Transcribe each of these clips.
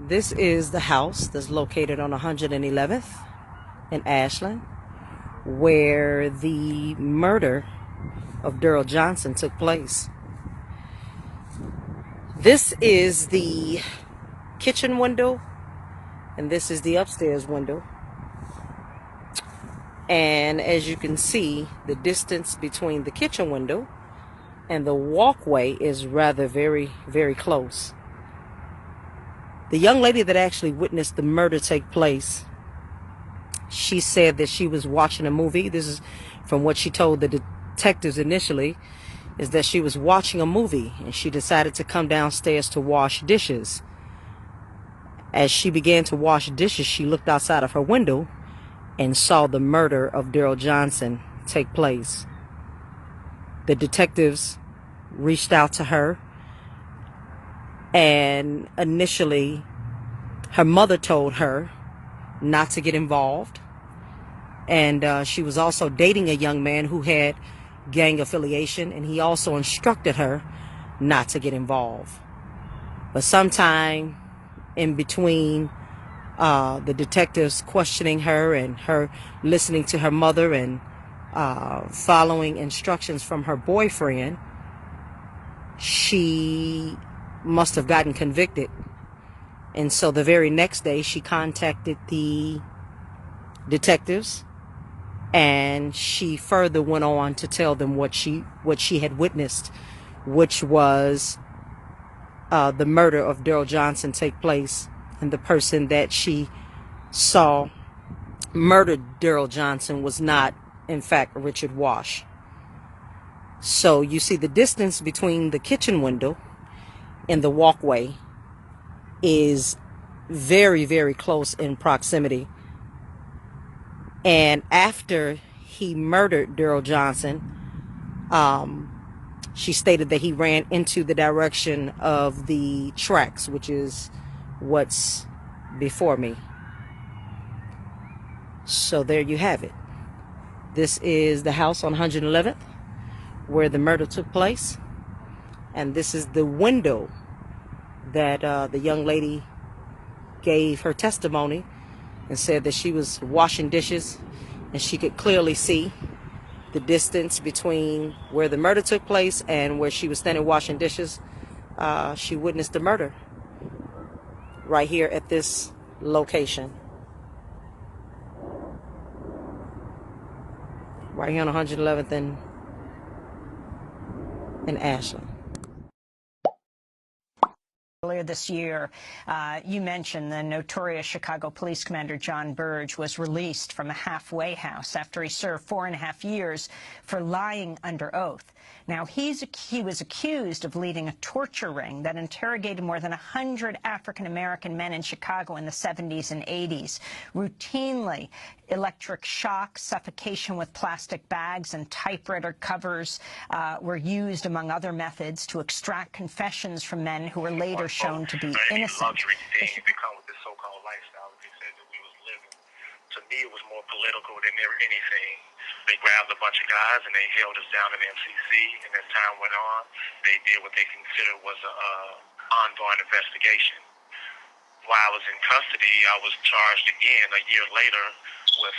This is the house that's located on 111th in Ashland, where the murder of Daryl Johnson took place. This is the kitchen window, and this is the upstairs window. And as you can see, the distance between the kitchen window and the walkway is rather very, very close. The young lady that actually witnessed the murder take place, she said that she was watching a movie. This is from what she told the detectives initially, is that she was watching a movie and she decided to come downstairs to wash dishes. As she began to wash dishes, she looked outside of her window and saw the murder of Daryl Johnson take place. The detectives reached out to her, and initially her mother told her not to get involved, and she was also dating a young man who had gang affiliation, and he also instructed her not to get involved. But sometime in between the detectives questioning her and her listening to her mother and following instructions from her boyfriend, she must have gotten convicted. And so the very next day she contacted the detectives, and she further went on to tell them what she had witnessed, which was the murder of Daryl Johnson take place. And the person that she saw murdered Daryl Johnson was not, in fact, Richard Wash. So you see the distance between the kitchen window and the walkway is very, very close in proximity. And after he murdered Daryl Johnson, she stated that he ran into the direction of the tracks, which is what's before me. So there you have it. This is the house on 111th where the murder took place, and this is the window that the young lady gave her testimony and said that she was washing dishes and she could clearly see the distance between where the murder took place and where she was standing washing dishes. She witnessed the murder right here at this location, right here on 111th in Ashland. Earlier this year, you mentioned the notorious Chicago police commander John Burge was released from a halfway house after he served 4.5 years for lying under oath. Now, he was accused of leading a torture ring that interrogated more than 100 African-American men in Chicago in the 70s and 80s. Routinely, electric shock, suffocation with plastic bags, and typewriter covers were used, among other methods, to extract confessions from men who were later shown to be innocent. Luxury things that come with this so-called lifestyle that they said that we was living. To me, it was more political than anything. They grabbed a bunch of guys and they held us down in MCC, and as time went on, they did what they considered was an ongoing investigation. While I was in custody, I was charged again a year later with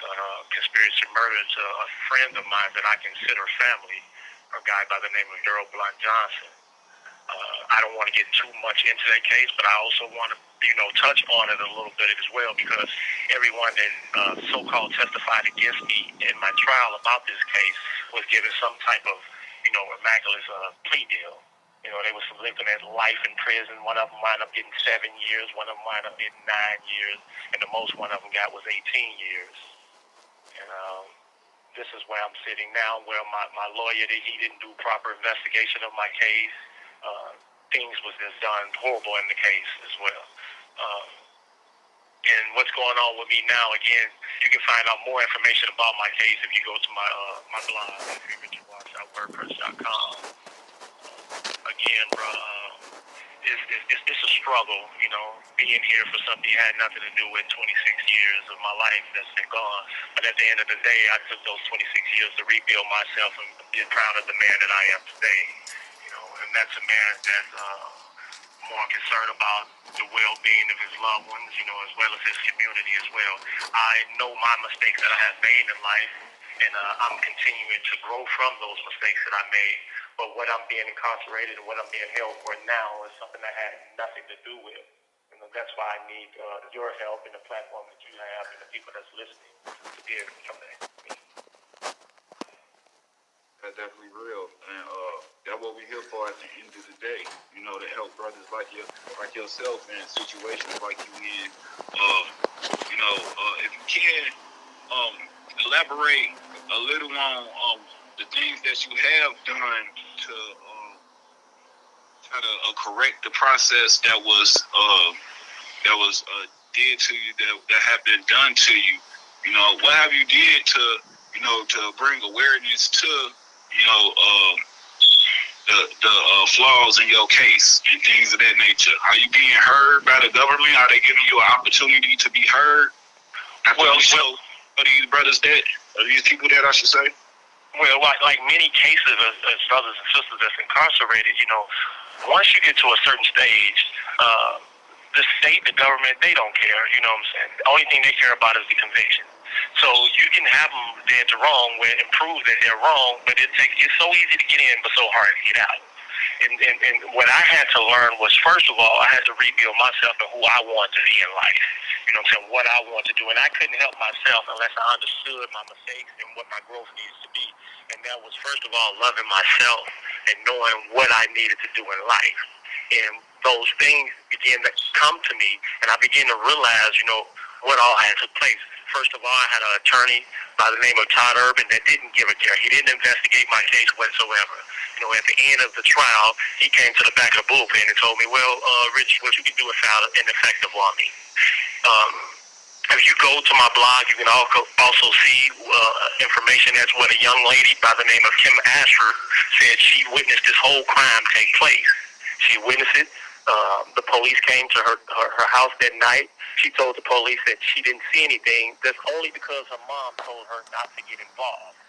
conspiracy murder to a friend of mine that I consider family, a guy by the name of Daryl Johnson. I don't want to get too much into that case, but I also want to, touch on it a little bit as well, because everyone that so-called testified against me in my trial about this case was given some type of, immaculate plea deal. They was looking at life in prison. One of them wound up getting 7 years. One of them wound up getting 9 years. And the most one of them got was 18 years. And this is where I'm sitting now, where my lawyer, he didn't do proper investigation of my case. Things was just done horrible in the case as well. And what's going on with me now, again, you can find out more information about my case if you go to my blog at richardwatch.wordpress.com. Again, bro, it's a struggle, being here for something that had nothing to do with 26 years of my life that's been gone. But at the end of the day, I took those 26 years to rebuild myself and be proud of the man that I am today. And that's a man that's more concerned about the well-being of his loved ones, as well as his community as well. I know my mistakes that I have made in life, and I'm continuing to grow from those mistakes that I made. But what I'm being incarcerated and what I'm being held for now is something that had nothing to do with. That's why I need your help and the platform that you have and the people that's listening to be able to come back. That's definitely real, and that's what we're here for at the end of the day. To help brothers like yourself in situations like you in. If you can elaborate a little on the things that you have done to try to correct the process that was did to you, that have been done to you. What have you did to bring awareness to the flaws in your case and things of that nature? Are you being heard by the government? Are they giving you an opportunity to be heard? Well, these brothers these people that I should say. Well, like many cases as brothers and sisters that's incarcerated, once you get to a certain stage, the state, the government, they don't care. You know what I'm saying? The only thing they care about is the conviction. So you can have them dead to wrong and prove that they're wrong, but it's so easy to get in, but so hard to get out. And what I had to learn was, first of all, I had to rebuild myself and who I want to be in life. You know what I'm saying? What I want to do. And I couldn't help myself unless I understood my mistakes and what my growth needs to be. And that was, first of all, loving myself and knowing what I needed to do in life. And those things began to come to me, and I began to realize, what all had took place. First of all, I had an attorney by the name of Todd Urban that didn't give a care. He didn't investigate my case whatsoever. At the end of the trial, he came to the back of the bullpen and told me, well, Rich, what you can do is file an ineffective on me. If you go to my blog, you can also see information. That's what a young lady by the name of Kim Ashford said she witnessed this whole crime take place. She witnessed it. The police came to her house that night. She told the police that she didn't see anything. That's only because her mom told her not to get involved.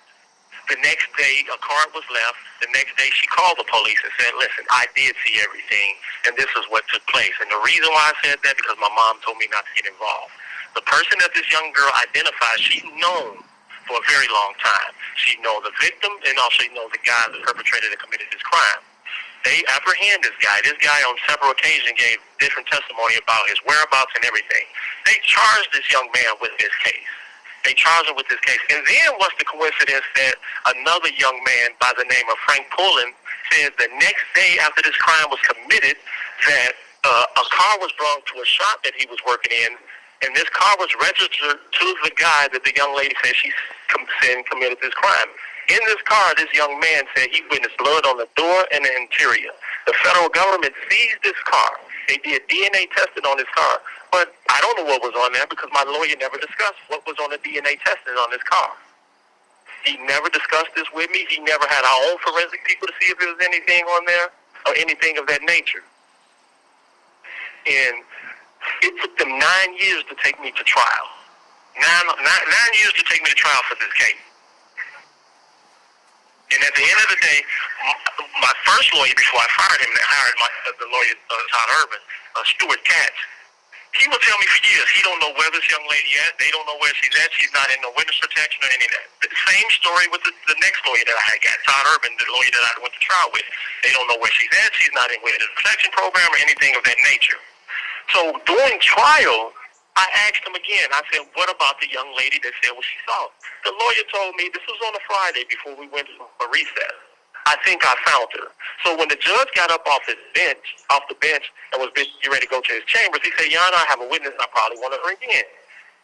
The next day, a card was left. The next day, she called the police and said, listen, I did see everything, and this is what took place. And the reason why I said that, because my mom told me not to get involved. The person that this young girl identified, she's known for a very long time. She knows the victim, and also she knows the guy, the perpetrator that committed this crime. They apprehend this guy. This guy on several occasions gave different testimony about his whereabouts and everything. They charged this young man with this case. They charged him with this case. And then what's the coincidence that another young man by the name of Frank Pullen said the next day after this crime was committed that a car was brought to a shop that he was working in, and this car was registered to the guy that the young lady said she committed this crime. In this car, this young man said he witnessed blood on the door and the interior. The federal government seized this car. They did DNA testing on this car. But I don't know what was on there because my lawyer never discussed what was on the DNA testing on this car. He never discussed this with me. He never had our own forensic people to see if there was anything on there or anything of that nature. And it took them 9 years to take me to trial. Nine years to take me to trial for this case. And at the end of the day, my first lawyer, before I fired him, and hired the lawyer, Todd Urban, Stuart Katz, he would tell me for years, he don't know where this young lady at. They don't know where she's at. She's not in no witness protection or any of that. The same story with the next lawyer that I had got, Todd Urban, the lawyer that I went to trial with. They don't know where she's at. She's not in witness protection program or anything of that nature. So during trial, I asked him again. I said, what about the young lady that said what she saw? The lawyer told me this was on a Friday before we went for recess. I think I found her. So when the judge got up off the bench, and was getting ready to go to his chambers, he said, Your Honor, I have a witness. I probably want her again.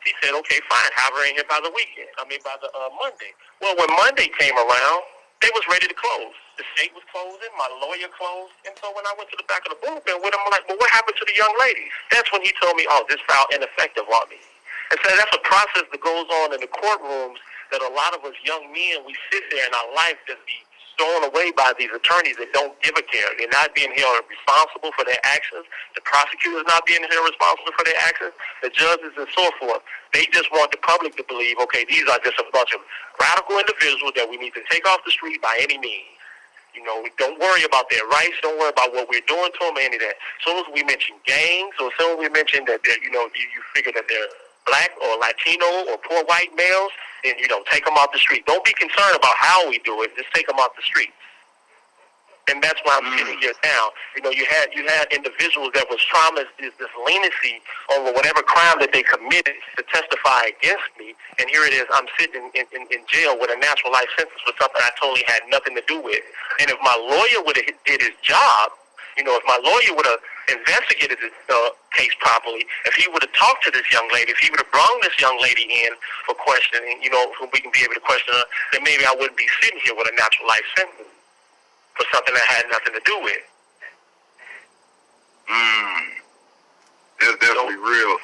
He said, okay, fine. Have her in here by the Monday. Well, when Monday came around, they was ready to close. The state was closing. My lawyer closed. And so when I went to the back of the bullpen with him, I'm like, well, what happened to the young lady? That's when he told me, this filed ineffective on me. And so that's a process that goes on in the courtrooms that a lot of us young men, we sit there in our life just be thrown away by these attorneys that don't give a care. They're not being held responsible for their actions. The prosecutor's not being held responsible for their actions. The judges and so forth. They just want the public to believe, okay, these are just a bunch of radical individuals that we need to take off the street by any means. You know, don't worry about their rights. Don't worry about what we're doing to them or any of that. As soon as we mention gangs, or as soon as we mention that they're, you figure that they're black or Latino or poor white males, then, take them off the street. Don't be concerned about how we do it. Just take them off the street. And that's why I'm sitting here now. You had individuals that was promised this leniency over whatever crime that they committed to testify against me, and here it is. I'm sitting in jail with a natural life sentence for something I totally had nothing to do with. And if my lawyer would have did his job, if my lawyer would have investigated this case properly, if he would have talked to this young lady, if he would have brought this young lady in for questioning, so we can be able to question her, then maybe I wouldn't be sitting here with a natural life sentence for something that had nothing to do with. That's definitely real.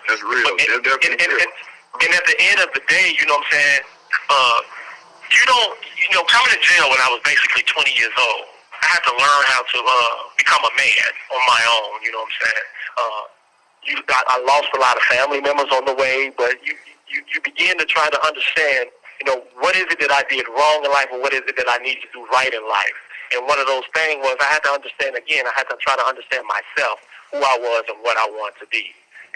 That's real. That's definitely real. And at the end of the day, you know what I'm saying, coming to jail when I was basically 20 years old, I had to learn how to become a man on my own, you know what I'm saying. I lost a lot of family members on the way, but you begin to try to understand, what is it that I did wrong in life, and what is it that I need to do right in life? And one of those things was I had to understand, again, I had to try to understand myself, who I was and what I want to be.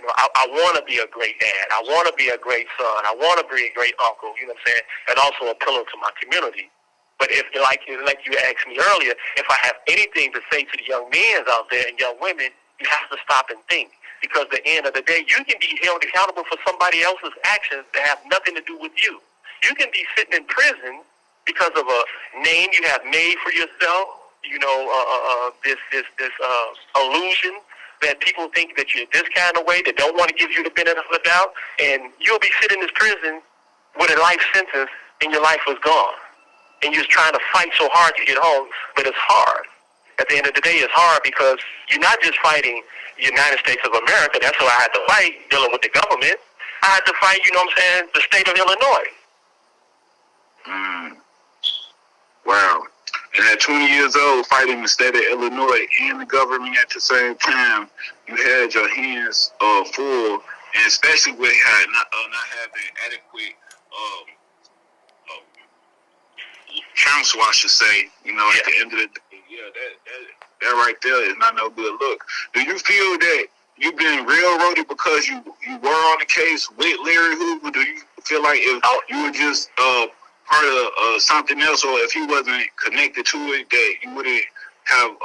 I want to be a great dad. I want to be a great son. I want to be a great uncle, you know what I'm saying, and also a pillar to my community. But if, like you asked me earlier, if I have anything to say to the young men out there and young women, you have to stop and think. Because at the end of the day, you can be held accountable for somebody else's actions that have nothing to do with you. You can be sitting in prison because of a name you have made for yourself, this illusion that people think that you're this kind of way, that don't want to give you the benefit of the doubt, and you'll be sitting in this prison with a life sentence and your life was gone. And you're trying to fight so hard to get home, but it's hard. At the end of the day, it's hard because you're not just fighting the United States of America. That's who I had to fight, dealing with the government. I had to fight, the state of Illinois. Wow. And at 20 years old, fighting the state of Illinois and the government at the same time, you had your hands full, and especially with not having adequate counsel, I should say, at the end of the day. Yeah, that right there is not no good look. Do you feel that you've been railroaded because you were on the case with Larry Hoover? Do you feel like if you were just part of something else, or if he wasn't connected to it, that you wouldn't have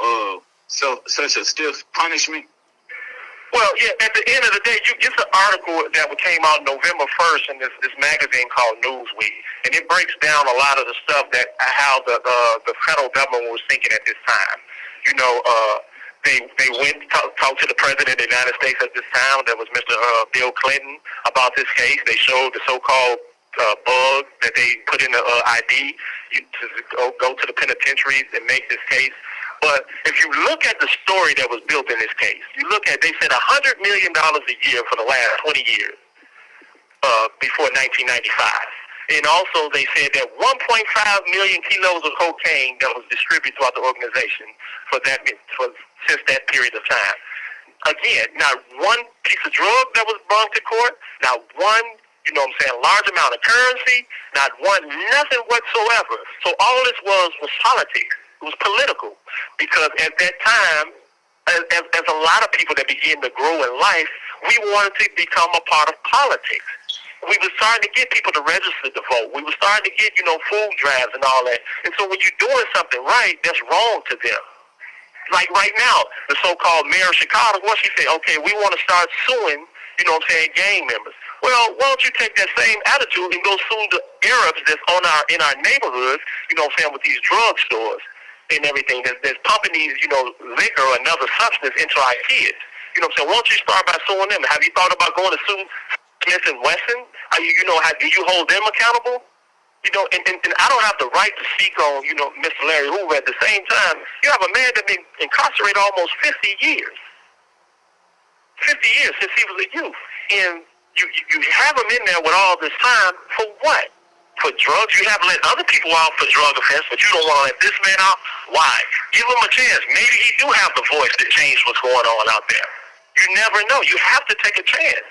such a stiff punishment? Well, yeah, at the end of the day, it's an article that came out November 1st in this magazine called Newsweek, and it breaks down a lot of the stuff that how the federal government was thinking at this time. They went to talk to the president of the United States at this time, that was Mr. Bill Clinton, about this case. They showed the so-called bug that they put in the ID to go to the penitentiaries and make this case. But if you look at the story that was built in this case, they said $100 million a year for the last 20 years before 1995. And also they said that 1.5 million kilos of cocaine that was distributed throughout the organization since that period of time. Again, not one piece of drug that was brought to court, not one, large amount of currency, nothing whatsoever. So all this was politics. It was political, because at that time, as a lot of people that begin to grow in life, we wanted to become a part of politics. We were starting to get people to register to vote. We were starting to get, food drives and all that. And so when you're doing something right, that's wrong to them. Like right now, the so-called mayor of Chicago, what she said, okay, we want to start suing, gang members. Well, why don't you take that same attitude and go sue the Arabs that's in our neighborhoods, with these drugstores and everything that's pumping these, liquor or another substance into our kids. Why don't you start by suing them? Have you thought about going to sue Smith and Wesson? Do you hold them accountable? And I don't have the right to speak on, Mr. Larry Hoover. At the same time, you have a man that's been incarcerated almost 50 years. 50 years since he was a youth. And you have him in there with all this time for what? For drugs? You have let other people out for drug offense, but you don't want to let this man out? Why? Give him a chance. Maybe he do have the voice to change what's going on out there. You never know. You have to take a chance.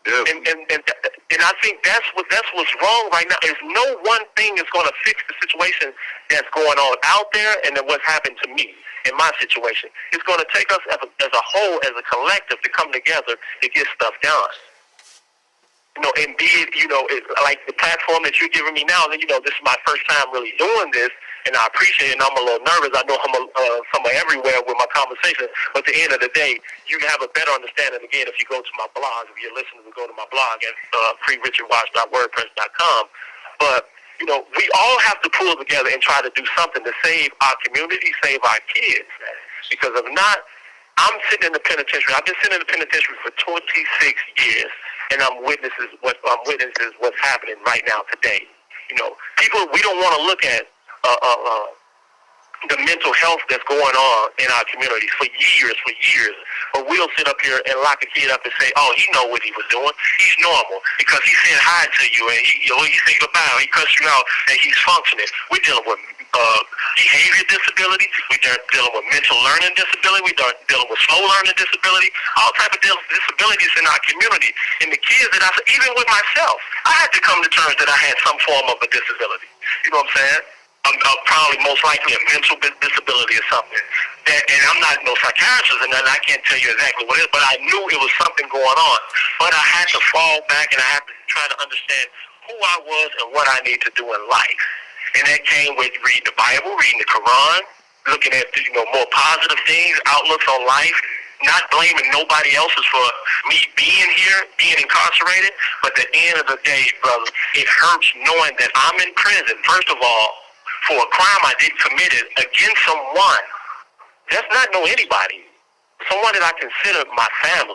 And I think that's what's wrong right now. There's no one thing that's going to fix the situation that's going on out there, and then what's happened to me in my situation. It's going to take us as a whole, as a collective, to come together to get stuff done. And be it, like the platform that you're giving me now, this is my first time really doing this, and I appreciate it, and I'm a little nervous. I know I'm somewhere everywhere with my conversation, but at the end of the day, you have a better understanding, again, if you go to my blog, if you're listening to go to my blog at freerichardwatch.wordpress.com. But, we all have to pull together and try to do something to save our community, save our kids. Because if not, I'm sitting in the penitentiary. I've been sitting in the penitentiary for 26 years, and I'm witnesses what's happening right now today. People, we don't want to look at the mental health that's going on in our communities for years. But we'll sit up here and lock a kid up and say, oh, he know what he was doing. He's normal because he said hi to you and he said goodbye. He cussed you out and he's functioning. We're dealing with behavior disability. We're dealing with mental learning disability. We're dealing with slow learning disability. All type of disabilities in our community. And the kids that even with myself, I had to come to terms that I had some form of a disability. You know what I'm saying? I'm probably most likely a mental disability or something. And I'm not no psychiatrist and I can't tell you exactly what it is, but I knew it was something going on. But I had to fall back and I had to try to understand who I was and what I need to do in life. And that came with reading the Bible, reading the Quran, looking at more positive things, outlooks on life, not blaming nobody else's for me being here, being incarcerated. But at the end of the day, brother, it hurts knowing that I'm in prison, first of all, for a crime I did committed against someone. That's not anybody. Someone that I consider my family.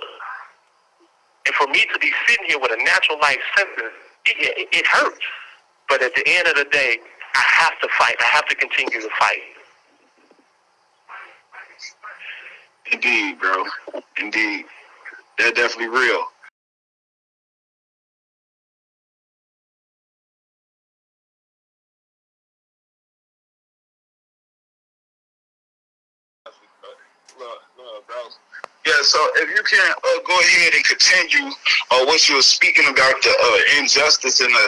And for me to be sitting here with a natural life sentence, it hurts. But at the end of the day, I have to fight. I have to continue to fight. Indeed, bro. Indeed. That's definitely real. Look, bro. Yeah, so if you can go ahead and continue what you were speaking about, the injustice and the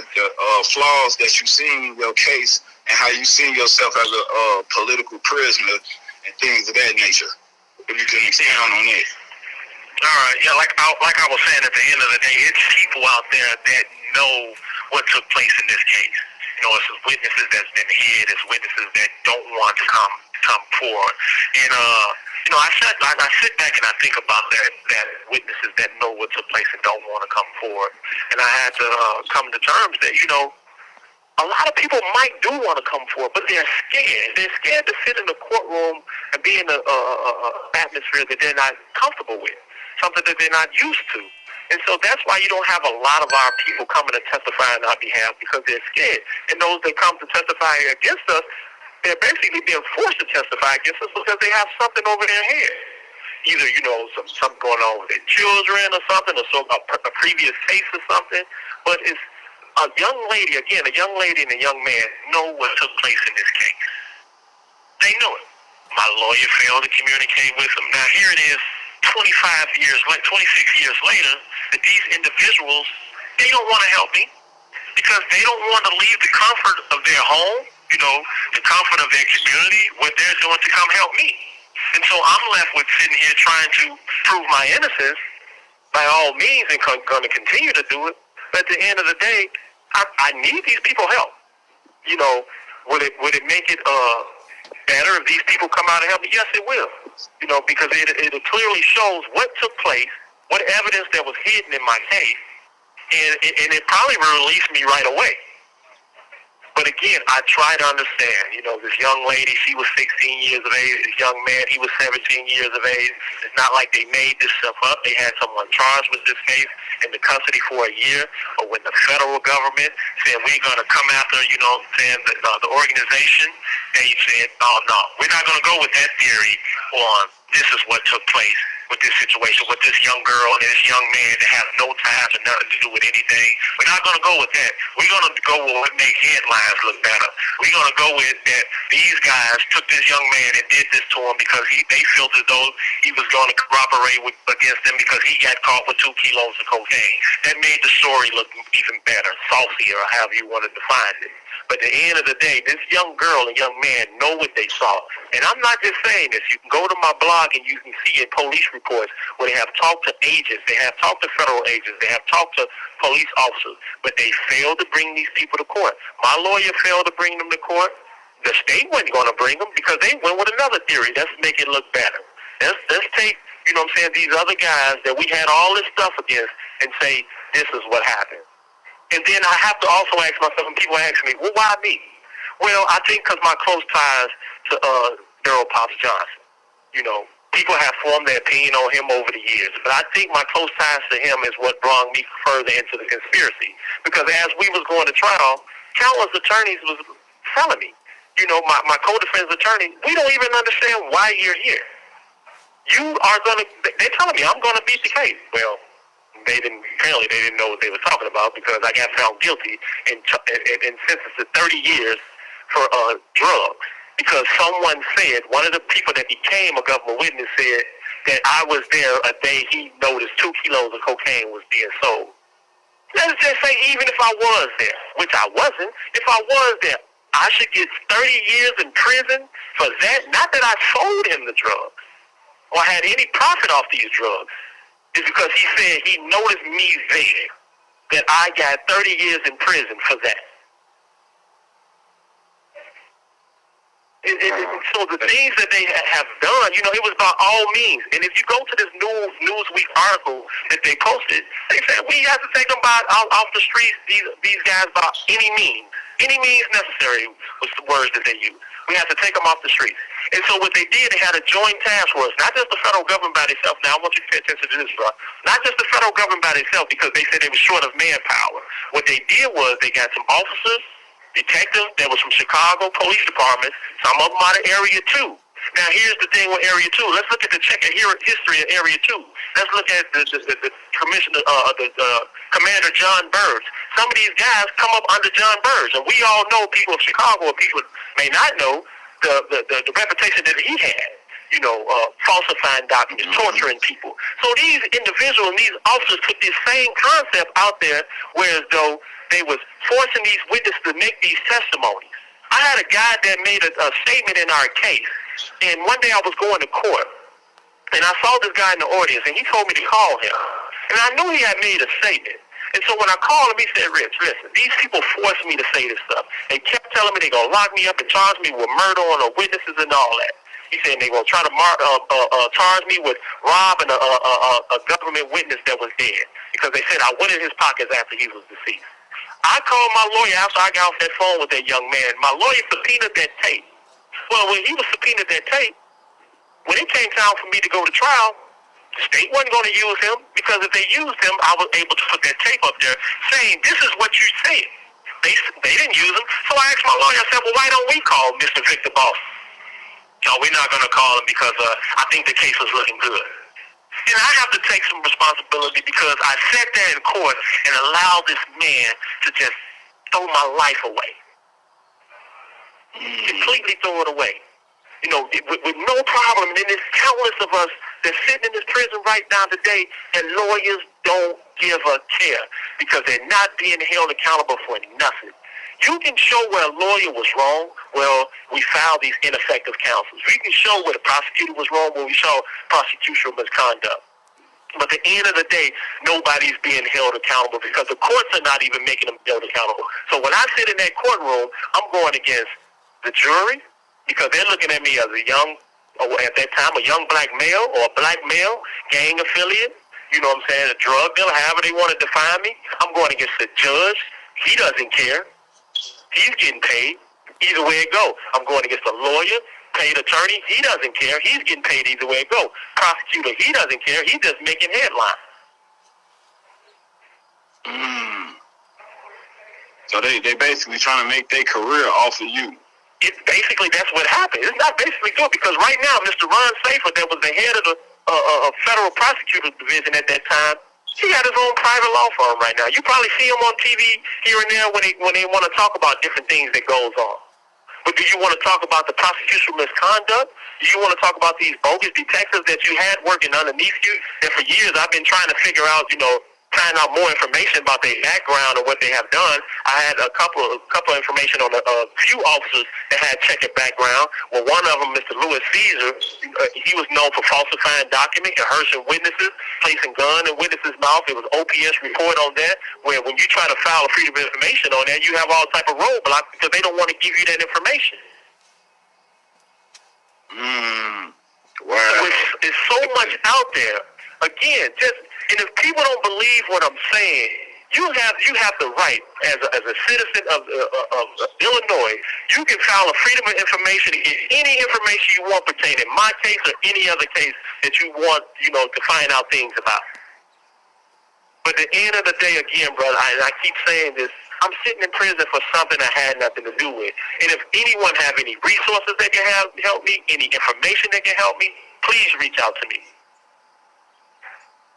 flaws that you see in your case and how you see yourself as a political prisoner and things of that nature. If you can expound on that. All right, yeah, like I was saying, at the end of the day, it's people out there that know what took place in this case. It's witnesses that's been hid, it's witnesses that don't want to come forward. And I sit back and I think about that witnesses that know what took place and don't want to come forward. And I had to come to terms that a lot of people might do want to come forward, but they're scared. They're scared to sit in the courtroom and be in an atmosphere that they're not comfortable with, something that they're not used to. And so that's why you don't have a lot of our people coming to testify on our behalf, because they're scared. And those that come to testify against us, they're basically being forced to testify against us because they have something over their head. Either, something going on with their children or something, or a previous case or something. But it's a young lady and a young man know what took place in this case. They knew it. My lawyer failed to communicate with them. Now here it is, 26 years later, that these individuals, they don't want to help me because they don't want to leave the comfort of their home, the comfort of their community, what they're doing to come help me. And so I'm left with sitting here trying to prove my innocence by all means and going to continue to do it. But at the end of the day, I need these people help. Would it make it better if these people come out and help me? Yes, it will. Because it clearly shows what took place, what evidence that was hidden in my case, and it probably will release me right away. But again, I try to understand, this young lady, she was 16 years of age, this young man, he was 17 years of age. It's not like they made this stuff up. They had someone charged with this case in the custody for a year, or when the federal government said, we're going to come after, the organization, they said, oh, no, we're not going to go with that theory on this is what took place. with this situation, with this young girl and this young man that have no ties or nothing to do with anything. We're not going to go with that. We're going to go with what makes headlines look better. We're going to go with that these guys took this young man and did this to him because they felt as though he was going to cooperate against them because he got caught with 2 kilos of cocaine. That made the story look even better, saucier, or however you want to define it. But at the end of the day, this young girl and young man know what they saw. And I'm not just saying this. You can go to my blog and you can see in police reports where they have talked to agents, they have talked to federal agents, they have talked to police officers, but they failed to bring these people to court. My lawyer failed to bring them to court. The state wasn't going to bring them because they went with another theory. Let's make it look better. Let's take, you know what I'm saying, these other guys that we had all this stuff against and say, this is what happened. And then I have to also ask myself, and people ask me, well, why me? Well, I think because my close ties to Daryl Pops Johnson. You know, people have formed their opinion on him over the years, but I think my close ties to him is what brought me further into the conspiracy. Because as we was going to trial, countless attorneys was telling me, you know, my co-defendant's attorney, we don't even understand why you're here. You are going to, they're telling me I'm going to beat the case. Well, apparently they didn't know what they were talking about because I got found guilty and sentenced to 30 years for drugs. Because someone said, one of the people that became a government witness said that I was there a day he noticed 2 kilos of cocaine was being sold. Let's just say even if I was there, which I wasn't, if I was there, I should get 30 years in prison for that. Not that I sold him the drugs or had any profit off these drugs. It's because he said he noticed me there, that I got 30 years in prison for that. So the things that they have done, you know, it was by all means. And if you go to this Newsweek article that they posted, they said we have to take them off the streets, these guys, by any means necessary was the words that they used. We have to take them off the streets. And so what they did, they had a joint task force, not just the federal government by itself. Now I want you to pay attention to this, bro. Not just the federal government by itself because they said they were short of manpower. What they did was they got some officers, detectives that was from Chicago Police Department, some of them out of Area 2. Now, here's the thing with Area 2. Let's look at the history of Area 2. Let's look at the commissioner, Commander John Burge. Some of these guys come up under John Burge, and we all know, people of Chicago, or people may not know, the reputation that he had. You know, falsifying documents, torturing people. So these individuals and these officers took this same concept out there, whereas though they was forcing these witnesses to make these testimonies. I had a guy that made a statement in our case, and one day I was going to court, and I saw this guy in the audience, and he told me to call him. And I knew he had made a statement. And so when I called him, he said, Rich, listen, these people forced me to say this stuff. They kept telling me they're going to lock me up and charge me with murder on the witnesses and all that. He said they're going to try to charge me with robbing a government witness that was dead because they said I went in his pockets after he was deceased. I called my lawyer after I got off that phone with that young man. My lawyer subpoenaed that tape. Well, when he was subpoenaed that tape, when it came time for me to go to trial, the state wasn't going to use him because if they used him, I was able to put that tape up there saying, this is what you said. They didn't use him. So I asked my lawyer, I said, well, why don't we call Mr. Victor Boss? No, we're not going to call him because I think the case was looking good. And I have to take some responsibility because I sat there in court and allowed this man to just throw my life away. Completely throw it away. You know, with no problem. And then there's countless of us that's sitting in this prison right now today, and lawyers don't give a care because they're not being held accountable for nothing. You can show where a lawyer was wrong. Well, we filed these ineffective counsels. We can show where the prosecutor was wrong when we saw prosecutorial misconduct. But at the end of the day, nobody's being held accountable because the courts are not even making them held accountable. So when I sit in that courtroom, I'm going against the jury because they're looking at me as a young, or at that time, a young black male or a black male, gang affiliate, you know what I'm saying, a drug dealer, however they want to define me. I'm going against the judge. He doesn't care. He's getting paid. Either way it go. I'm going against a lawyer, paid attorney. He doesn't care. He's getting paid either way it go. Prosecutor, he doesn't care. He's just making headlines. So they basically trying to make their career off of you. It's basically, that's what happened. It's not basically good because right now, Mr. Ron Safer, that was the head of the federal prosecutor's division at that time. He got his own private law firm right now. You probably see him on TV here and there when they want to talk about different things that goes on. But do you want to talk about the prosecution misconduct? Do you want to talk about these bogus detectives that you had working underneath you? And for years I've been trying to figure out, find out more information about their background and what they have done. I had a couple of information on a few officers that had checkered background. Well, one of them, Mr. Louis Caesar, he was known for falsifying documents, coercing witnesses, placing gun in witnesses' mouth. It was OPS report on that, where when you try to file a freedom of information on that, you have all type of roadblocks because they don't want to give you that information. Wow. So it's so much out there. Again, and if people don't believe what I'm saying, you have the right as a citizen of Illinois. You can file a freedom of information to get any information you want pertaining my case or any other case that you want, to find out things about. But at the end of the day, again, brother, I keep saying this. I'm sitting in prison for something I had nothing to do with. And if anyone have any resources that can help me, any information that can help me, please reach out to me.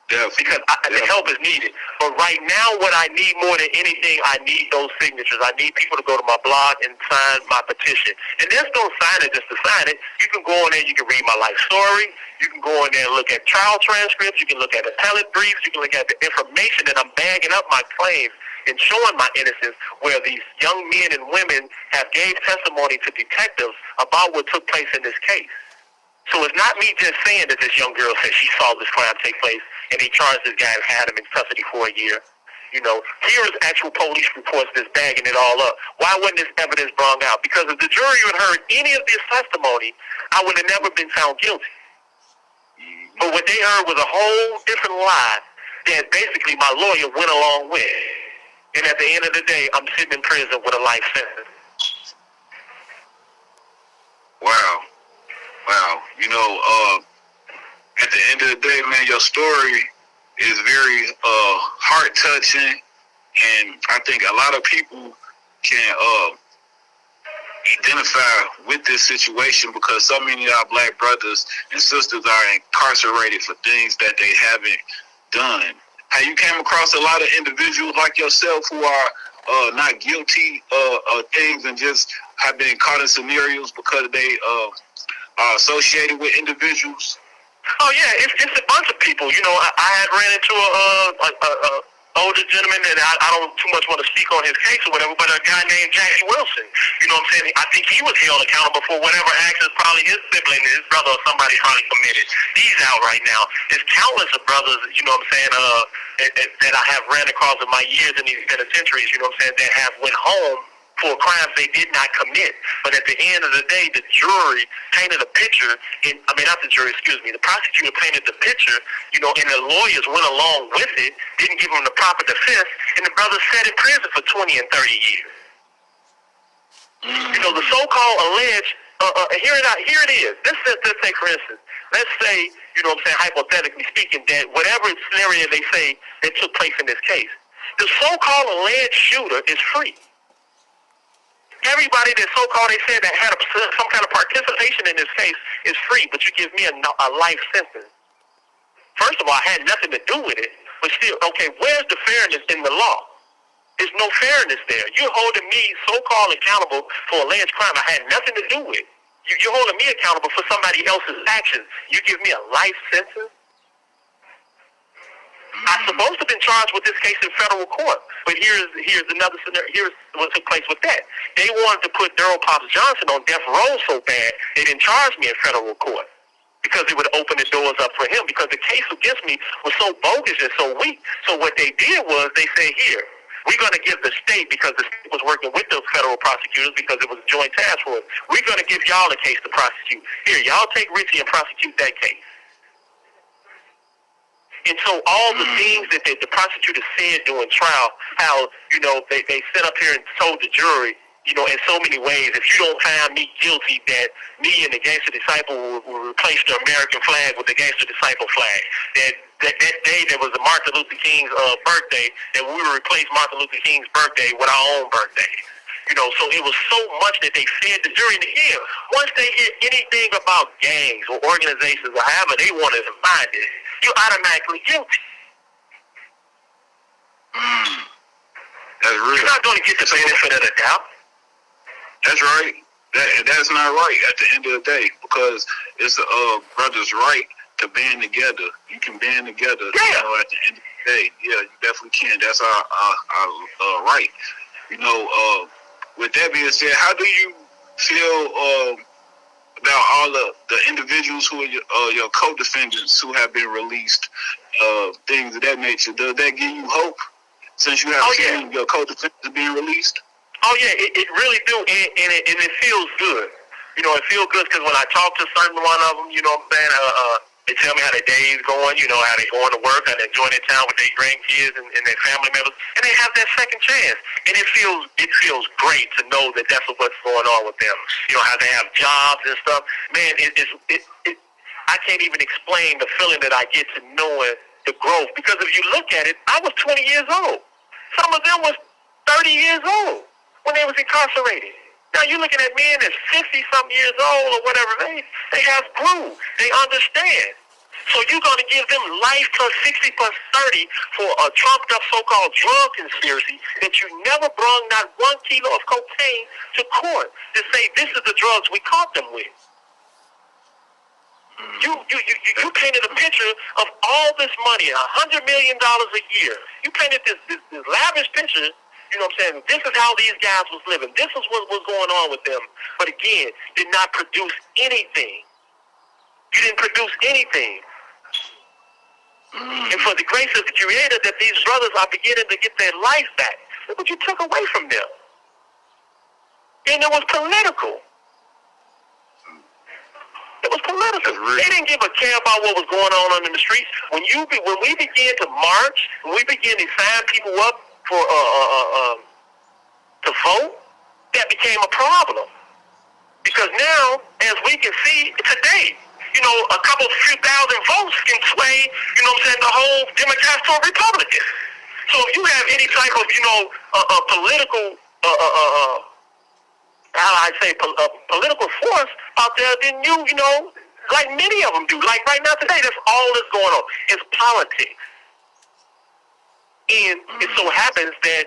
Definitely. Because the help is needed. But right now, what I need more than anything, I need those signatures. I need people to go to my blog and sign my petition. And just don't sign it just to sign it. You can go in there, you can read my life story. You can go in there and look at trial transcripts. You can look at appellate briefs. You can look at the information that I'm bagging up my claims and showing my innocence, where these young men and women have gave testimony to detectives about what took place in this case. So it's not me just saying that this young girl said she saw this crime take place and they charged this guy and had him in custody for a year. Here's actual police reports that's bagging it all up. Why wasn't this evidence brought out? Because if the jury had heard any of this testimony, I would have never been found guilty. But what they heard was a whole different lie that basically my lawyer went along with. And at the end of the day, I'm sitting in prison with a life sentence. Wow. At the end of the day, man, your story is very heart-touching, and I think a lot of people can identify with this situation because so many of our black brothers and sisters are incarcerated for things that they haven't done. Have you came across a lot of individuals like yourself who are not guilty of things and just have been caught in scenarios because they are associated with individuals? Oh yeah, it's a bunch of people. I had ran into a older gentleman, and I don't too much want to speak on his case or whatever, but a guy named Jackie Wilson. You know what I'm saying? I think he was held accountable for whatever actions probably his sibling, his brother, or somebody probably committed. He's out right now. There's countless of brothers, you know what I'm saying, that I have ran across in my years in these penitentiaries, you know what I'm saying, that have went home for crimes they did not commit. But at the end of the day, the jury painted a picture, the prosecutor painted the picture, and the lawyers went along with it, didn't give them the proper defense, and the brother sat in prison for 20 and 30 years. The so-called alleged, here it is. Let's say, for instance, hypothetically speaking, that whatever scenario they say that took place in this case, the so-called alleged shooter is free. Everybody that so-called they said that had some kind of participation in this case is free, but you give me a life sentence. First of all, I had nothing to do with it, but still, okay, where's the fairness in the law? There's no fairness there. You're holding me so-called accountable for alleged crime I had nothing to do with. You're holding me accountable for somebody else's actions. You give me a life sentence? I'm supposed to have been charged with this case in federal court, but here's another scenario. Here's what took place with that. They wanted to put Daryl Pops Johnson on death row so bad they didn't charge me in federal court because it would open the doors up for him because the case against me was so bogus and so weak. So what they did was they said, here, we're going to give the state, because the state was working with those federal prosecutors because it was a joint task force, we're going to give y'all a case to prosecute. Here, y'all take Richie and prosecute that case. And so all the things that the prosecutor said during trial, how, they set up here and told the jury, in so many ways, if you don't find me guilty, that me and the Gangster Disciple will replace the American flag with the Gangster Disciple flag. That day there was a Martin Luther King's birthday, that we would replace Martin Luther King's birthday with our own birthday. So it was so much that they fed the jury to hear. Once they hear anything about gangs or organizations or however they want to define it, you're automatically guilty. That's real. You're not going to get the benefit of the doubt. That's right. That's not right at the end of the day, because it's a brother's right to band together. You can band together. Yeah. At the end of the day, yeah, you definitely can. That's our right. With that being said, how do you feel about all the individuals who are your co-defendants who have been released, things of that nature? Does that give you hope since you have seen your co-defendants being released? Oh, yeah, it really do, and it feels good. It feels good because when I talk to certain one of them, what I'm saying, they tell me how their day is going, how they going to work, how they're enjoying their time with their grandkids and their family members, and they have that second chance. And it feels great to know that that's what's going on with them. How they have jobs and stuff. Man, I can't even explain the feeling that I get to knowing the growth. Because if you look at it, I was 20 years old. Some of them was 30 years old when they was incarcerated. Now you're looking at men that's 50-something years old or whatever. They have grew. They understand. So you're going to give them life plus 60 plus 30 for a trumped up so-called drug conspiracy that you never brought not 1 kilo of cocaine to court to say this is the drugs we caught them with. You painted a picture of all this money, $100 million a year. You painted this lavish picture. You know what I'm saying? This is how these guys was living. This is what was going on with them. But again, did not produce anything. You didn't produce anything. And for the grace of the Creator that these brothers are beginning to get their life back. Look what you took away from them. And it was political. It was political. They didn't give a care about what was going on in the streets. When we began to march, when we began to sign people up for to vote, that became a problem. Because now, as we can see today, a few thousand votes can sway, the whole Democrats to a Republican. So if you have any type of, political, political force out there, then like many of them do. Like right now today, that's all that's going on. It's politics. And it so happens that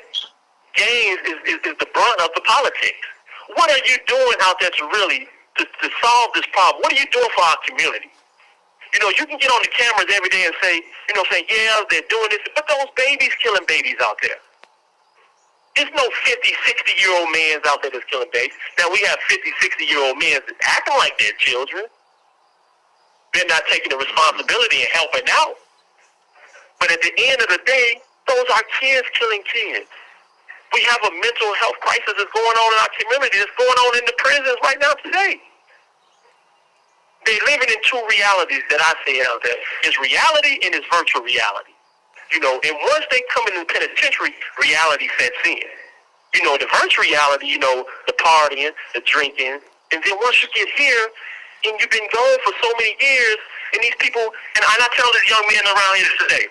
gangs is the brunt of the politics. What are you doing out there to solve this problem? What are you doing for our community? You can get on the cameras every day and say, yeah, they're doing this, but those babies killing babies out there. There's no 50, 60-year-old men out there that's killing babies. Now we have 50, 60-year-old men that's acting like they're children. They're not taking the responsibility and helping out. But at the end of the day, those are kids killing kids. We have a mental health crisis that's going on in our community, that's going on in the prisons right now today. They're living in two realities that I say out there. It's reality and it's virtual reality. And once they come in the penitentiary, reality sets in. The virtual reality, the partying, the drinking. And then once you get here, and you've been gone for so many years, and these people, and I tell these young men around here today,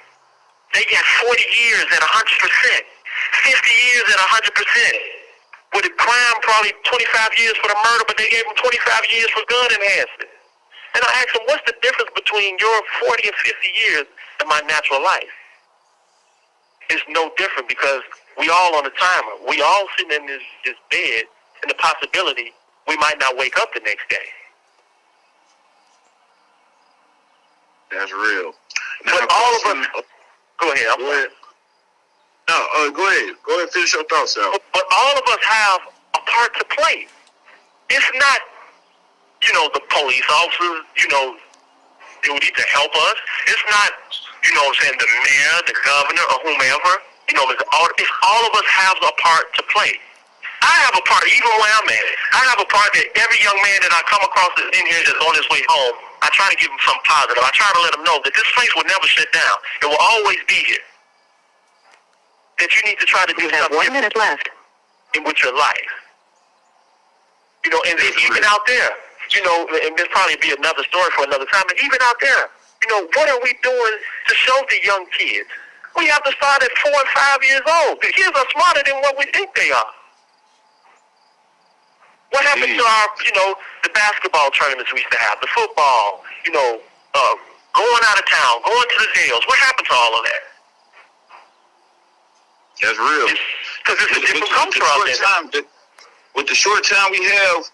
they got 40 years at 100%, 50 years at 100%. With a crime, probably 25 years for the murder, but they gave them 25 years for gun enhancement. And I asked them, what's the difference between your 40 and 50 years and my natural life? It's no different because we all on the timer. We all sitting in this bed, and the possibility we might not wake up the next day. That's real. Now, but all of us... Go ahead. Go ahead. No, go ahead. Go ahead and finish your thoughts out. But all of us have a part to play. It's not, the police officers, they would need to help us. It's not, the mayor, the governor, or whomever. It's all of us have a part to play. I have a part, even where I'm at. I have a part that every young man that I come across that's in here that's on his way home, I try to give him something positive. I try to let him know that this place will never shut down. It will always be here. That you need to try to do something. 1 minute left. With your life. And then even out there, and this probably be another story for another time, but even out there, what are we doing to show the young kids? We have to start at 4 and 5 years old. The kids are smarter than what we think they are. What happened to our, the basketball tournaments we used to have, the football, going out of town, going to the jails? What happened to all of that? That's real. Because it's a different culture out there. With the short time we have,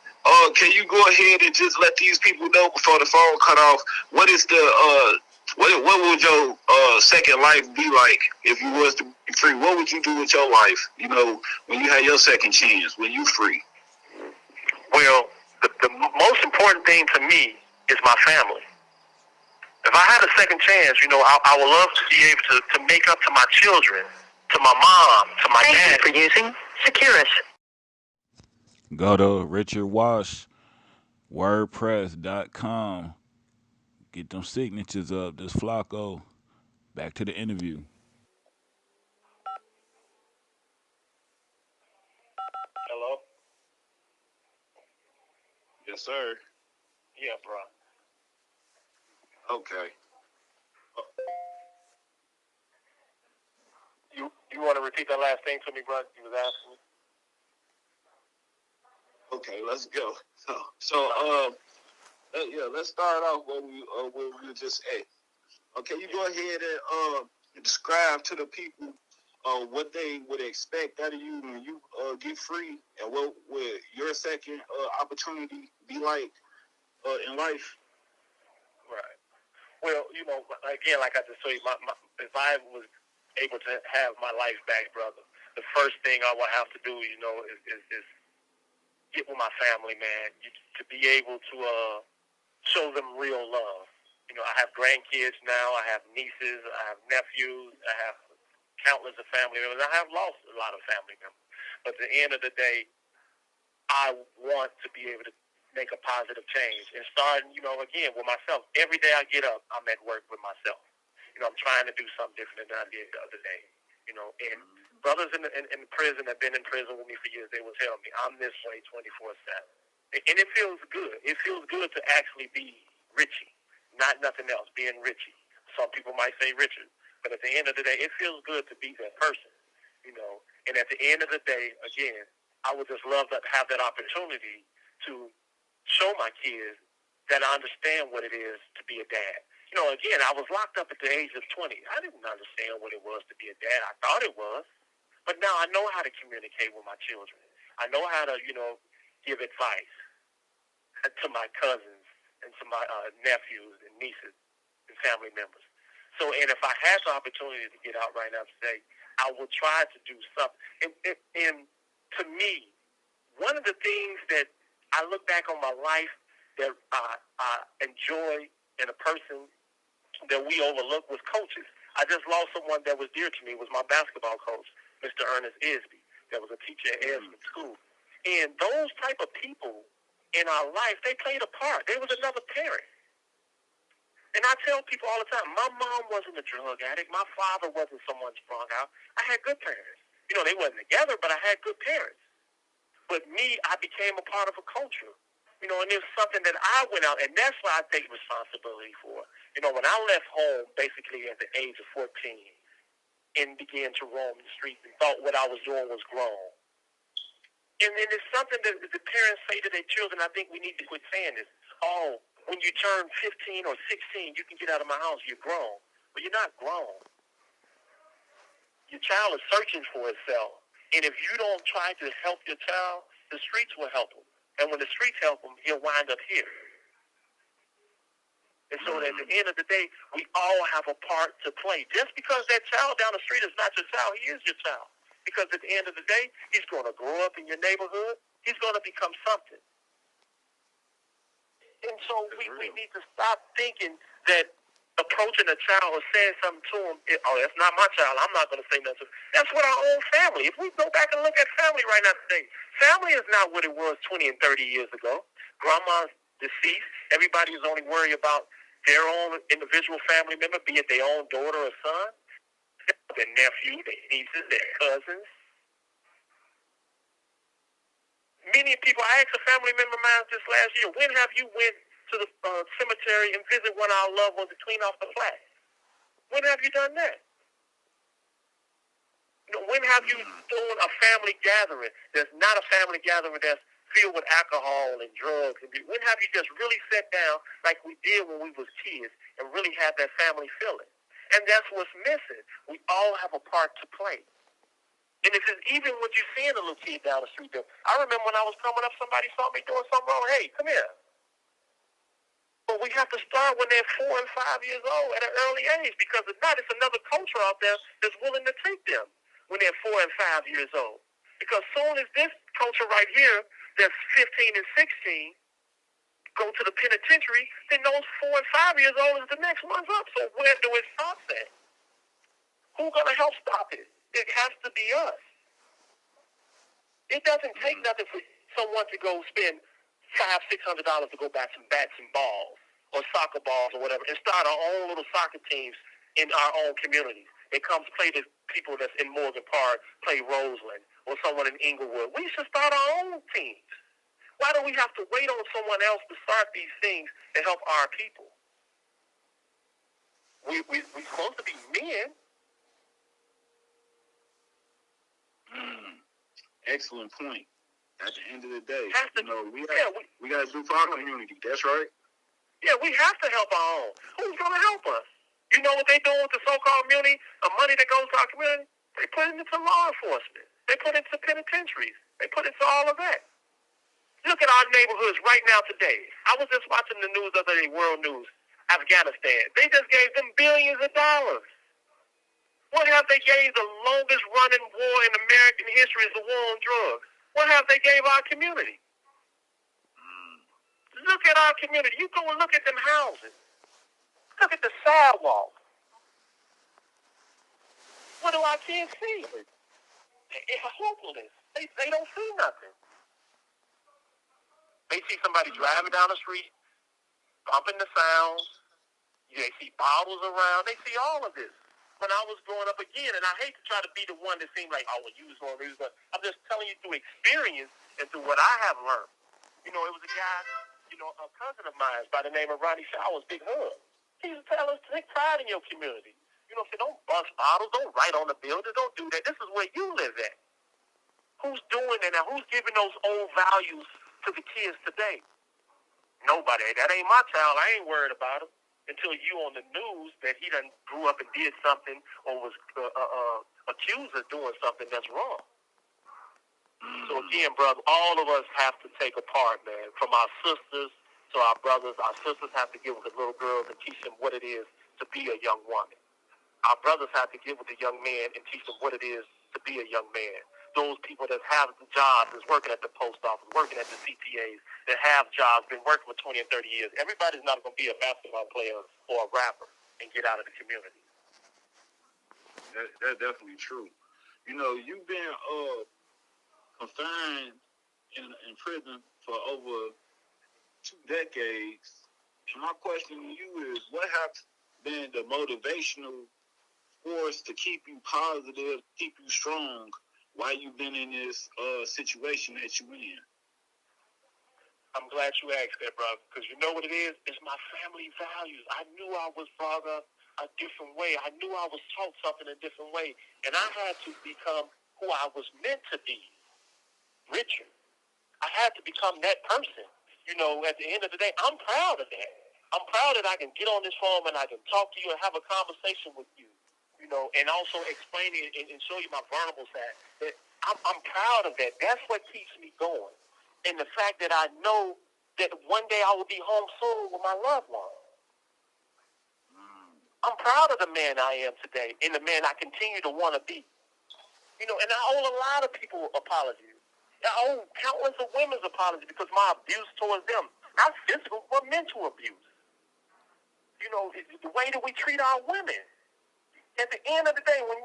can you go ahead and just let these people know before the phone cut off? What is the what would your second life be like if you was to be free? What would you do with your life? When you had your second chance, when you free. Well, the most important thing to me is my family. If I had a second chance, I would love to be able to make up to my children, to my mom, to my dad. Thank you for using Securus. Go to Richard Wash, WordPress.com. Get them signatures up. This Flacco. Back to the interview. Hello? Yes, sir. Yeah, bro. Okay. You want to repeat that last thing to me, bro? You was asking me? Okay, let's go. Let's start off where we were just at. Okay, you go ahead and describe to the people what they would expect out of you when you get free, and what would your second opportunity be like in life? Right. Well, again, like I just told you, if I was able to have my life back, brother, the first thing I would have to do, is get with my family, man, to be able to show them real love. I have grandkids now. I have nieces. I have nephews. I have countless of family members. I have lost a lot of family members. But at the end of the day, I want to be able to make a positive change. And starting, again, with myself. Every day I get up, I'm at work with myself. I'm trying to do something different than I did the other day. And brothers in prison have been in prison with me for years. They will tell me, I'm this way 24/7. And it feels good. It feels good to actually be Richie, not nothing else, being Richie. Some people might say Richard. But at the end of the day, it feels good to be that person, And at the end of the day, again, I would just love to have that opportunity to show my kids that I understand what it is to be a dad. Again, I was locked up at the age of 20. I didn't understand what it was to be a dad. I thought it was. But now I know how to communicate with my children. I know how to, give advice to my cousins and to my nephews and nieces and family members. So, and if I had the opportunity to get out right now today, I will try to do something. And to me, one of the things that I look back on my life that I enjoy in a person that we overlook was coaches. I just lost someone that was dear to me, was my basketball coach, Mr. Ernest Isby, that was a teacher at Esmond School. And those type of people in our life, they played a part. They was another parent. And I tell people all the time, my mom wasn't a drug addict. My father wasn't someone sprung out. I had good parents. They wasn't together, but I had good parents. But me, I became a part of a culture. And it's something that I went out, and that's what I take responsibility for. When I left home, basically at the age of 14, and began to roam the streets and thought what I was doing was grown. And it's something that the parents say to their children. I think we need to quit saying this. Oh, when you turn 15 or 16, you can get out of my house. You're grown. But you're not grown. Your child is searching for itself. And if you don't try to help your child, the streets will help him. And when the streets help him, he'll wind up here. And so at the end of the day, we all have a part to play. Just because that child down the street is not your child, he is your child. Because at the end of the day, he's going to grow up in your neighborhood. He's going to become something. And so we need to stop thinking that approaching a child or saying something to him, that's not my child, I'm not going to say nothing to him. That's what our own family. If we go back and look at family right now today, family is not what it was 20 and 30 years ago. Grandma's deceased. Everybody is only worried about their own individual family member, be it their own daughter or son, their nephew, their nieces, their cousins. Many people, I asked a family member of mine this last year, when have you went to the cemetery and visit one of our loved ones to clean off the flag? When have you done that? When have you thrown a family gathering that's not a family gathering that's filled with alcohol and drugs. And when have you just really sat down like we did when we was kids and really had that family feeling? And that's what's missing. We all have a part to play. And if it's even when you're seeing a little kid down the street there, I remember when I was coming up, somebody saw me doing something wrong. Hey, come here. But we have to start when they're 4 and 5 years old at an early age, because if not, it's another culture out there that's willing to take them when they're 4 and 5 years old. Because soon as this culture right here, that's 15 and 16, go to the penitentiary, then those 4 and 5 years old is the next one's up. So where do it stop at? Who's going to help stop it? It has to be us. It doesn't take nothing for someone to go spend $500-600 to go buy some bats and balls or soccer balls or whatever and start our own little soccer teams in our own communities. It comes play the people that's in Morgan Park, play Roseland, or someone in Inglewood. We should start our own teams. Why do we have to wait on someone else to start these things to help our people? We're supposed to be men. Excellent point. At the end of the day, we got to do for our community. That's right. Yeah, we have to help our own. Who's going to help us? You know what they doing with the so-called money, the money that goes to our community? They put it into law enforcement. They put it into penitentiaries. They put it into all of that. Look at our neighborhoods right now today. I was just watching the news the other day, World News, Afghanistan. They just gave them billions of dollars. What have they gave the longest running war in American history is the war on drugs? What have they gave our community? Look at our community. You go and look at them houses. Look at the sidewalk. What do our kids see? It's hopeless. They don't see nothing. They see somebody driving down the street, bumping the sounds. They see bottles around. They see all of this. When I was growing up again, and I hate to try to be the one that seemed like, oh, well, you was going to lose, but I'm just telling you through experience and through what I have learned. You know, it was a guy, a cousin of mine by the name of Ronnie Showers, Big Hug. He used to tell us, take pride in your community. Say, don't bust bottles, don't write on the building, don't do that. This is where you live at. Who's doing that now? Who's giving those old values to the kids today? Nobody. That ain't my child. I ain't worried about him. Until you on the news that he done grew up and did something or was accused of doing something that's wrong. So again, brother, all of us have to take a part, man. From our sisters to our brothers, our sisters have to get with the little girls and teach them what it is to be a young woman. Our brothers have to get with the young man and teach them what it is to be a young man. Those people that have the jobs, that's working at the post office, working at the CPAs, that have jobs, been working for 20 and 30 years. Everybody's not going to be a basketball player or a rapper and get out of the community. That's definitely true. You've been confined in prison for over 2 decades. And my question to you is, what has been the motivational force to keep you positive, keep you strong while you've been in this situation that you're in? I'm glad you asked that, brother, because you know what it is? It's my family values. I knew I was brought up a different way. I knew I was taught something a different way, and I had to become who I was meant to be, Richard. I had to become that person. At the end of the day, I'm proud of that. I'm proud that I can get on this phone and I can talk to you and have a conversation with you, and also explain it and show you my vulnerable side. That I'm proud of that. That's what keeps me going. And the fact that I know that one day I will be home soon with my loved one. I'm proud of the man I am today and the man I continue to want to be. And I owe a lot of people apologies. I owe countless of women's apologies because my abuse towards them, not physical, but mental abuse. The way that we treat our women. At the end of the day, when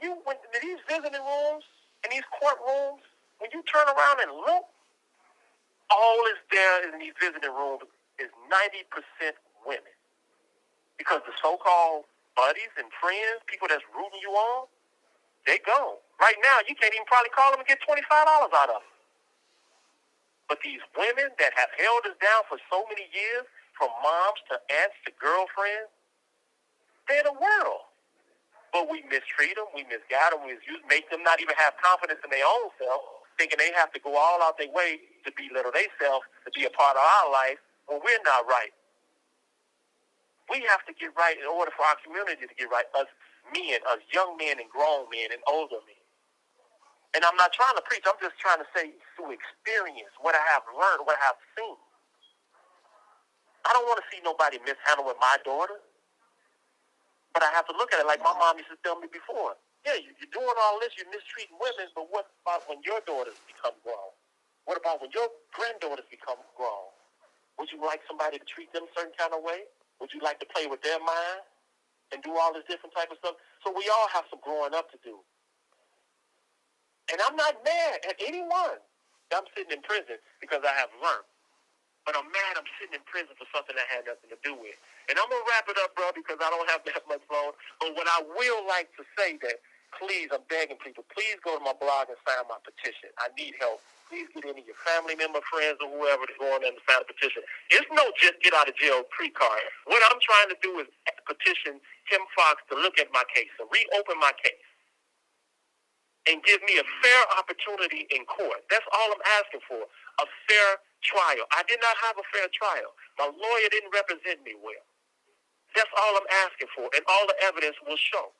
these visiting rooms and these courtrooms, when you turn around and look, all is there in these visiting rooms is 90% women. Because the so-called buddies and friends, people that's rooting you on, they gone. Right now, you can't even probably call them and get $25 out of them. But these women that have held us down for so many years, from moms to aunts to girlfriends, they're the world. But we mistreat them, we misguide them, we misuse, make them not even have confidence in their own self thinking they have to go all out their way to belittle themselves, to be a part of our life, when we're not right. We have to get right in order for our community to get right, us men, us young men and grown men and older men. And I'm not trying to preach. I'm just trying to say through experience, what I have learned, what I have seen. I don't want to see nobody mishandling my daughter. But I have to look at it like my mom used to tell me before. Yeah, you're doing all this, you're mistreating women, but what about when your daughters become grown? What about when your granddaughters become grown? Would you like somebody to treat them a certain kind of way? Would you like to play with their mind and do all this different type of stuff? So we all have some growing up to do. And I'm not mad at anyone. I'm sitting in prison because I have learned. But I'm mad I'm sitting in prison for something I had nothing to do with. And I'm going to wrap it up, bro, because I don't have that much longer. But what I will like to say that, please, I'm begging people, please go to my blog and sign my petition. I need help. Please get any of your family member, friends, or whoever to go on and sign a petition. It's no just get out of jail free card. What I'm trying to do is petition Tim Fox to look at my case, to reopen my case, and give me a fair opportunity in court. That's all I'm asking for, a fair trial. I did not have a fair trial. My lawyer didn't represent me well. That's all I'm asking for, and all the evidence will show.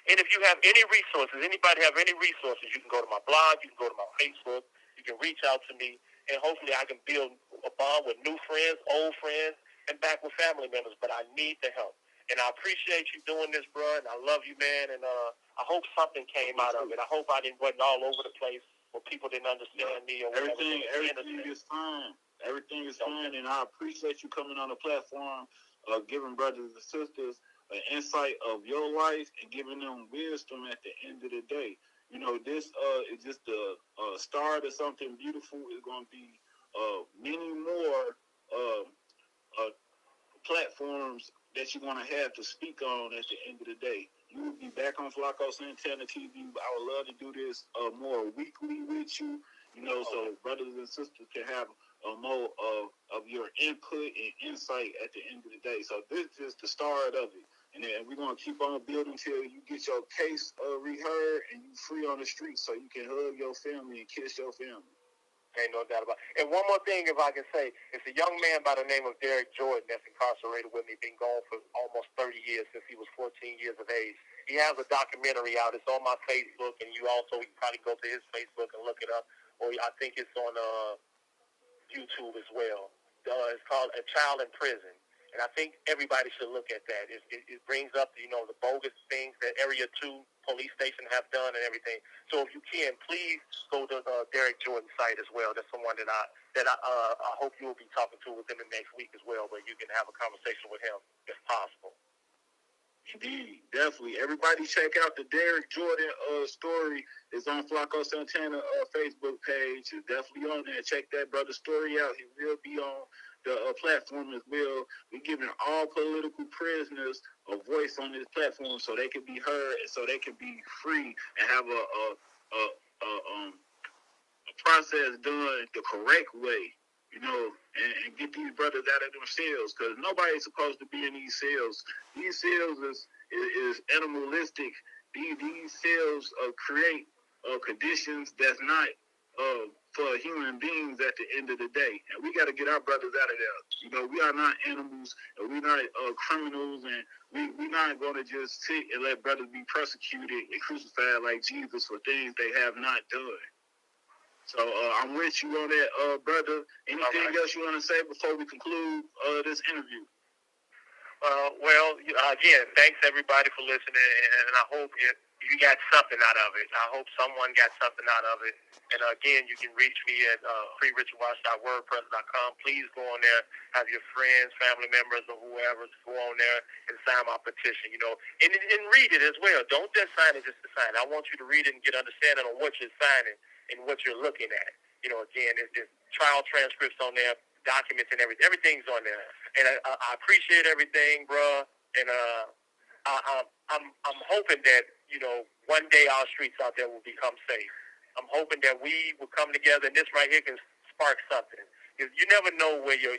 And if you have any resources, anybody have any resources, you can go to my blog, you can go to my Facebook, you can reach out to me, and hopefully I can build a bond with new friends, old friends, and back with family members, but I need the help. And I appreciate you doing this, bro, and I love you, man, and I hope something came out of it. I hope I wasn't all over the place where people didn't understand me. Or everything is fine. Everything is fine, and I appreciate you coming on the platform, giving brothers and sisters an insight of your life and giving them wisdom at the end of the day. You know, this is just the start of something beautiful. It's going to be many more platforms that you're going to have to speak on at the end of the day. You will be back on Flacco Santana TV. I would love to do this more weekly with you, you know, so brothers and sisters can have more of your input and insight at the end of the day. So this is the start of it. And then we're going to keep on building until you get your case reheard and you free on the street so you can hug your family and kiss your family. Ain't no doubt about it. And one more thing, if I can say, it's a young man by the name of Derek Jordan that's incarcerated with me, been gone for almost 30 years, since he was 14 years of age. He has a documentary out. It's on my Facebook, and you can probably go to his Facebook and look it up. Or I think it's on YouTube as well. It's called A Child in Prison. And I think everybody should look at that. It brings up, the bogus things that Area 2 police station have done and everything. So if you can, please go to Derek Jordan's site as well. That's someone that I hope you will be talking to within the next week as well, where you can have a conversation with him if possible. Indeed, definitely. Everybody check out the Derek Jordan story. It's on Flacco Santana Facebook page. It's definitely on there. Check that brother's story out. He will be on the platform as well. We're giving all political prisoners a voice on this platform so they can be heard and so they can be free and have a process done the correct way, and get these brothers out of them cells, because nobody's supposed to be in these cells. These cells is animalistic. These cells create conditions that's not for human beings at the end of the day. And we got to get our brothers out of there. We are not animals, and we're not criminals, and we're not going to just sit and let brothers be persecuted and crucified like Jesus for things they have not done. So I'm with you on that, brother. Anything else you want to say before we conclude this interview? Well, again, thanks everybody for listening, and I hope you got something out of it. I hope someone got something out of it. And again, you can reach me at freerichardwatch.wordpress.com. Please go on there, have your friends, family members, or whoever go on there and sign my petition. And read it as well. Don't just sign it just to sign it. I want you to read it and get understanding on what you're signing and what you're looking at. Again, there's trial transcripts on there, documents and everything. Everything's on there. And I appreciate everything, bro. And I'm hoping that, one day our streets out there will become safe. I'm hoping that we will come together, and this right here can spark something. You never know where your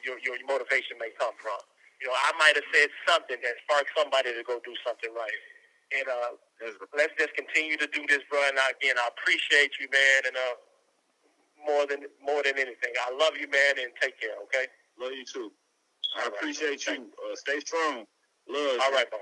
motivation may come from. I might have said something that sparked somebody to go do something right. And let's just continue to do this, bro. And again, I appreciate you, man. And more than anything. I love you, man, and take care. Okay. Love you too. I appreciate you. Stay strong. Love. All right, bro.